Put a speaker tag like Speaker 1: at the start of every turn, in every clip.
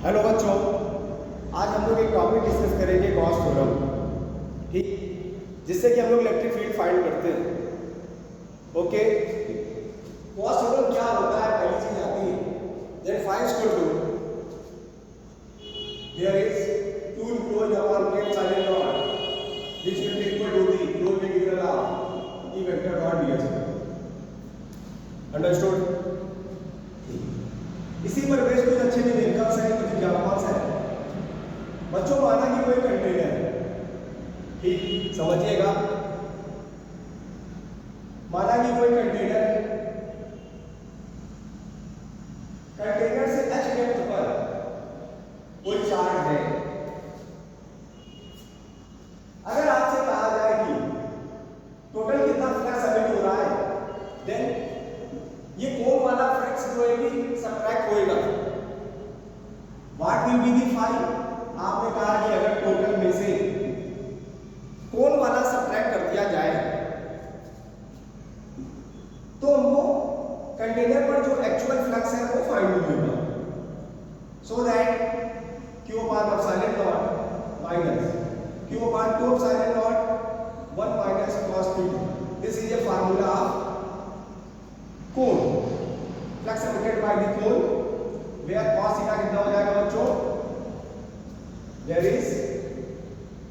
Speaker 1: Hello बच्चों, आज हम लोग एक टॉपिक डिस्कस करेंगे गॉस थ्योरम, ठीक, जिससे कि हम लोग इलेक्ट्रिक फील्ड फाइंड करते हैं। ओके, गॉस थ्योरम क्या होता है? पहली चीज आती है that finds to do there is to enclose upon plate silent rod which will be equal to the closed integral of E vector dot ds। Understood? इसी पर बेस कुछ अच्छे न्यूमेरिकल्स हैं, कुछ एग्जांपल्स हैं। बच्चों, माना कि कोई कंटेनर है, ठीक, समझिएगा। माना कि कोई कंटेनर है, कंटेनर से h डेप्थ पर कोई चार्ज है। अगर आपसे कहा जाए कि टोटल कितना फ्लक्स एमिट हो रहा है, देन ये कोन वाला फ्लक्स जो है कि सबट्रैक्ट होएगा। What will be the phi? आपने कहा कि अगर टोटल में से कोन वाला सबट्रैक्ट कर दिया जाए तो हमको कंटेनर पर जो एक्चुअल फ्लक्स है वो फाइंड होगा। So that q upon epsilon not minus q upon 2 epsilon not 1 minus cos theta. This is a formula of cone, flux emitted by the cone, where cos theta कितना हो जाएगा बच्चों? There is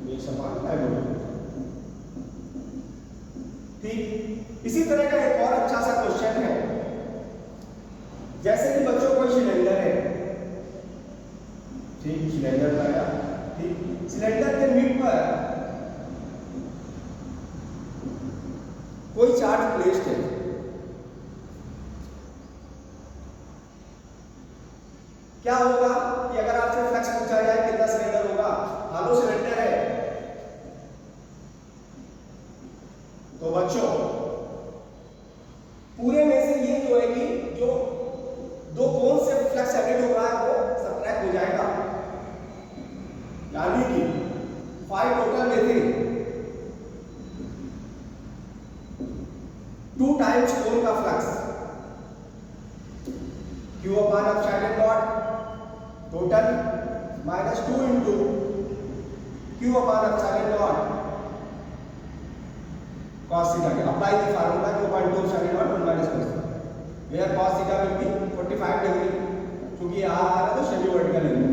Speaker 1: mean upon diameter. ठीक, इसी तरह का एक और अच्छा सा क्वेश्चन है। जैसे कि बच्चों कोई सिलेंडर है, ठीक, सिलेंडर लाया, ठीक, सिलेंडर के मिड पर कोई चार्ज प्लेस्ड है। क्या होगा कि अगर आपसे फ्लक्स पूछा जाए कितना सिलेंडर होगा, हालो सिलेंडर है, तो बच्चों पूरे में से ये जो है कि जो दो कोन से फ्लक्स एमिट हो रहा है वो सबट्रैक्ट हो जाएगा, यानी कि फाइव टोटल में थे 2 टाइम्स कोन का flux q upon epsilon not total minus 2 into q upon epsilon not cos theta. Apply the formula q upon 2 epsilon not 1 minus cos theta, where cos theta will be 45 degree, क्योंकि यहां आ रहा है तो semi vertical angle.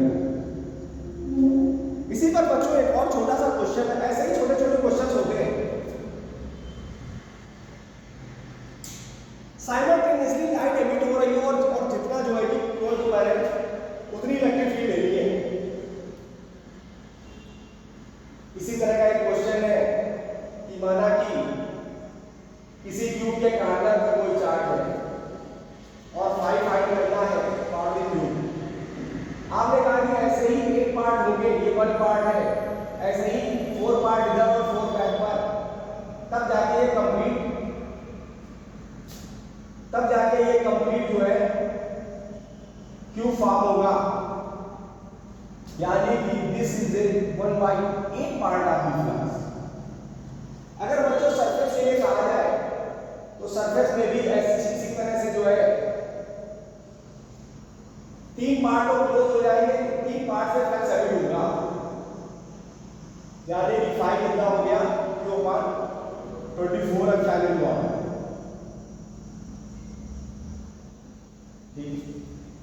Speaker 1: इसी पर बच्चों एक और छोटा सा क्वेश्चन है। ऐसे ही छोटे छोटे क्वेश्चंस होते हैं। साइमल्टेनियसली लाइट एमिट हो रही है और जितना जो है कि क्लोज टू पैरेलल उतनी इलेक्ट्रिक फील्ड ले रही है। इसी तरह का एक क्वेश्चन है कि माना कि किसी क्यूब के कॉर्नर पर कोई चार्ज है और फाइव फाइंड करना है फॉर द क्यूब। आपने कहा कि ऐसे ही एक पार्ट होंगे, ये वन पार्ट है, ऐसे ही 4 पार्ट इधर और 4 बैक पर, तब जाके ये कंप्लीट जो है क्यूब फॉर्म होगा। यानी कि this is A 1/8 part of the flux. अगर बच्चों सरफेस से कहा जाए तो सरफेस में भी इसी तरह से जो है 3 पार्ट तो क्लोज हो जाएंगे, 3 पार्ट से फ्लक्स एमिट होगा, यानी कि 5 कितना हो गया q अपॉन 24 एप्सिलॉन नॉट।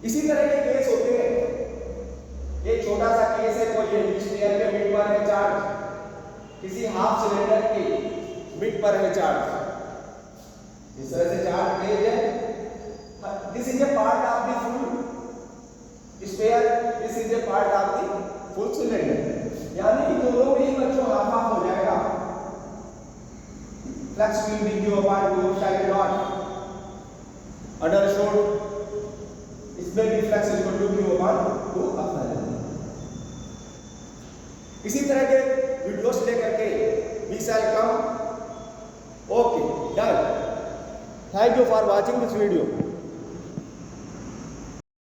Speaker 1: इसी तरह के केस होते हैं। एक छोटा सा केस है, कोई स्फीयर के मिड पर है चार्ज, किसी हाफ सिलेंडर के मिड पर है चार्ज, इस तरह से चार्ज प्लेस्ड है। This is A part of the full sphere, this is A part of the full cylinder, यानी कि दोनों में ही बच्चों हाफ हाफ हो जाएगा। Flux will be q upon 2 epsilon not. Understood? इसमें भी flux equal to q upon 2 epsilon. इसी तरह के वीडियोस लेकर के we shall come. Okay, done. Thank you for watching this video.